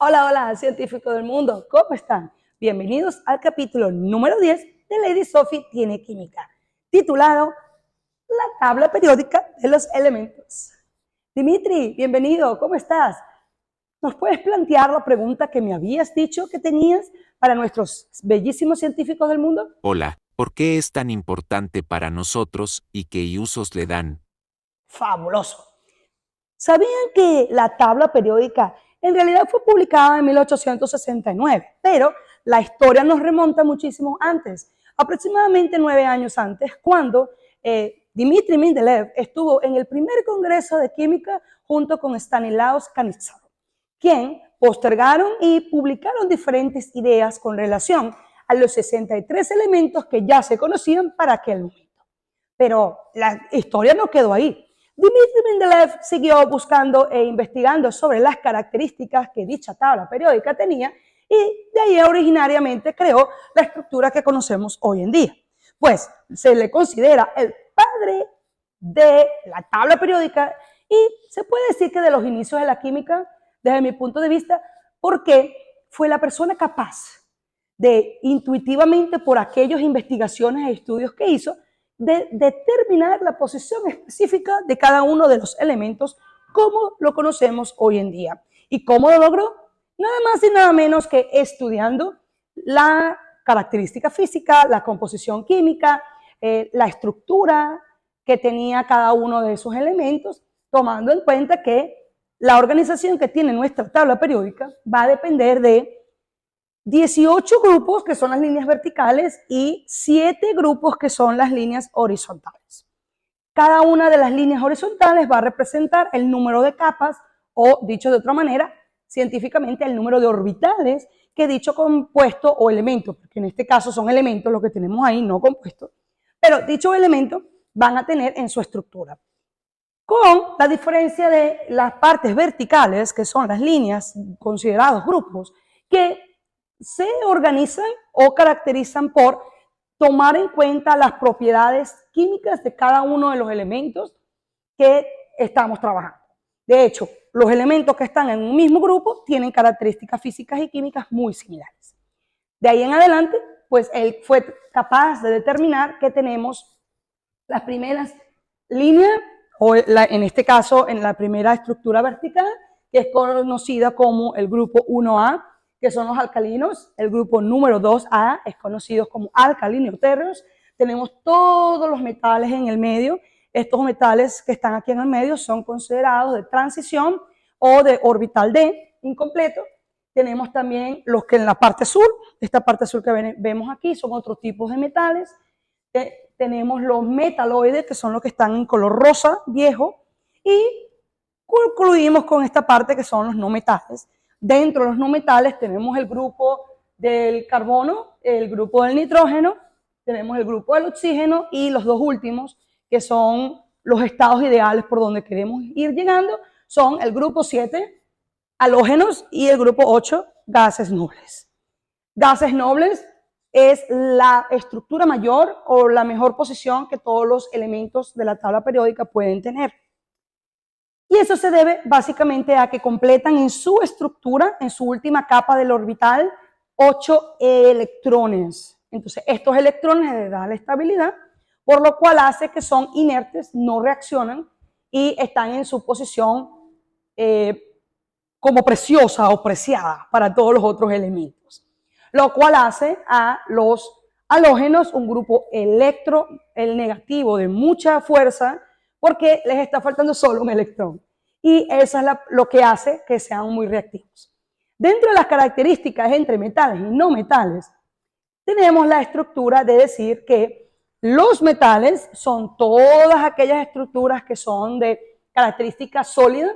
Hola, hola, científicos del mundo, ¿cómo están? Bienvenidos al capítulo número 10 de Lady Sophie Tiene Química, titulado La tabla periódica de los elementos. Dimitri, bienvenido, ¿cómo estás? ¿Nos puedes plantear la pregunta que me habías dicho que tenías para nuestros bellísimos científicos del mundo? Hola, ¿por qué es tan importante para nosotros y qué usos le dan? Fabuloso. ¿Sabían que la tabla periódica en realidad fue publicada en 1869? Pero la historia nos remonta muchísimo antes, aproximadamente 9 años antes, cuando Dmitri Mendeleev estuvo en el primer congreso de química junto con Stanislaus Kanischado, quien postergaron y publicaron diferentes ideas con relación a los 63 elementos que ya se conocían para aquel momento. Pero la historia no quedó ahí. Dmitri Mendeleev siguió buscando e investigando sobre las características que dicha tabla periódica tenía y de ahí originariamente creó la estructura que conocemos hoy en día. Pues se le considera el padre de la tabla periódica y se puede decir que de los inicios de la química, desde mi punto de vista, porque fue la persona capaz de intuitivamente por aquellas investigaciones e estudios que hizo, de determinar la posición específica de cada uno de los elementos como lo conocemos hoy en día. ¿Y cómo lo logró? Nada más y nada menos que estudiando la característica física, la composición química, la estructura que tenía cada uno de esos elementos, tomando en cuenta que la organización que tiene nuestra tabla periódica va a depender de 18 grupos que son las líneas verticales y 7 grupos que son las líneas horizontales. Cada una de las líneas horizontales va a representar el número de capas o, dicho de otra manera, científicamente el número de orbitales que dicho compuesto o elemento, porque en este caso son elementos los que tenemos ahí, no compuestos, pero dicho elemento van a tener en su estructura. Con la diferencia de las partes verticales, que son las líneas considerados grupos, que se organizan o caracterizan por tomar en cuenta las propiedades químicas de cada uno de los elementos que estamos trabajando. De hecho, los elementos que están en un mismo grupo tienen características físicas y químicas muy similares. De ahí en adelante, pues él fue capaz de determinar que tenemos las primeras líneas, o en este caso en la primera estructura vertical, que es conocida como el grupo 1A, que son los alcalinos. El grupo número 2A es conocido como alcalinotérreos. Tenemos todos los metales en el medio. Estos metales que están aquí en el medio son considerados de transición o de orbital D incompleto. Tenemos también los que en la parte azul, esta parte azul que vemos aquí, son otros tipos de metales. Tenemos los metaloides, que son los que están en color rosa viejo, y concluimos con esta parte que son los no metales. Dentro de los no metales tenemos el grupo del carbono, el grupo del nitrógeno, tenemos el grupo del oxígeno y los dos últimos, que son los estados ideales por donde queremos ir llegando, son el grupo 7, halógenos, y el grupo 8, gases nobles. Gases nobles es la estructura mayor o la mejor posición que todos los elementos de la tabla periódica pueden tener. Y eso se debe básicamente a que completan en su estructura, en su última capa del orbital, 8 electrones. Entonces, estos electrones les dan la estabilidad, por lo cual hace que son inertes, no reaccionan y están en su posición como preciosa o preciada para todos los otros elementos. Lo cual hace a los halógenos un grupo electro, el negativo de mucha fuerza, porque les está faltando solo un electrón. Y eso es lo que hace que sean muy reactivos. Dentro de las características entre metales y no metales, tenemos la estructura de decir que los metales son todas aquellas estructuras que son de características sólidas,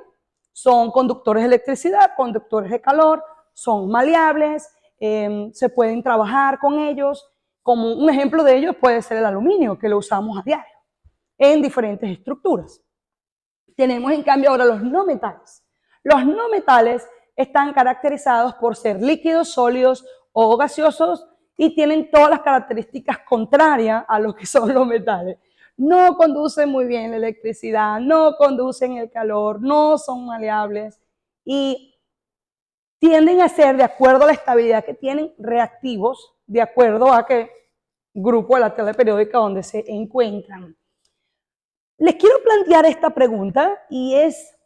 son conductores de electricidad, conductores de calor, son maleables, se pueden trabajar con ellos. Como un ejemplo de ellos puede ser el aluminio, que lo usamos a diario en diferentes estructuras. Tenemos en cambio ahora los no metales. Los no metales están caracterizados por ser líquidos, sólidos o gaseosos y tienen todas las características contrarias a lo que son los metales. No conducen muy bien la electricidad, no conducen el calor, no son maleables y tienden a ser, de acuerdo a la estabilidad que tienen, reactivos, de acuerdo a qué grupo de la tabla periódica donde se encuentran. Les quiero plantear esta pregunta y es,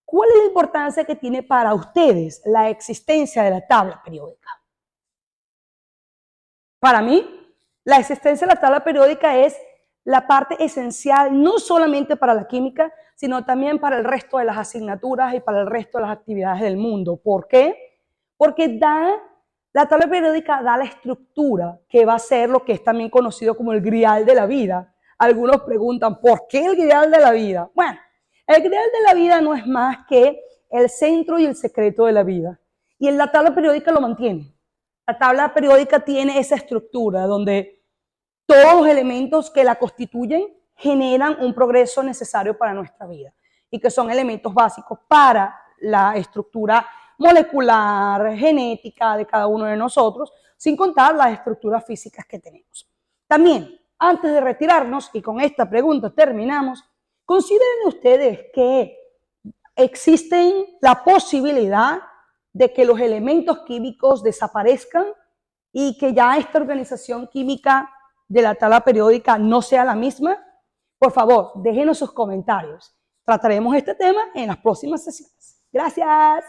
¿cuál es la importancia que tiene para ustedes la existencia de la tabla periódica? Para mí, la existencia de la tabla periódica es la parte esencial, no solamente para la química, sino también para el resto de las asignaturas y para el resto de las actividades del mundo. ¿Por qué? Porque la tabla periódica da la estructura que va a ser lo que es también conocido como el grial de la vida. Algunos preguntan, ¿por qué el grial de la vida? Bueno, el grial de la vida no es más que el centro y el secreto de la vida. Y en la tabla periódica lo mantiene. La tabla periódica tiene esa estructura donde todos los elementos que la constituyen generan un progreso necesario para nuestra vida y que son elementos básicos para la estructura molecular, genética de cada uno de nosotros, sin contar las estructuras físicas que tenemos. También, antes de retirarnos, y con esta pregunta terminamos, consideren ustedes que existe la posibilidad de que los elementos químicos desaparezcan y que ya esta organización química de la tabla periódica no sea la misma. Por favor, déjenos sus comentarios. Trataremos este tema en las próximas sesiones. Gracias.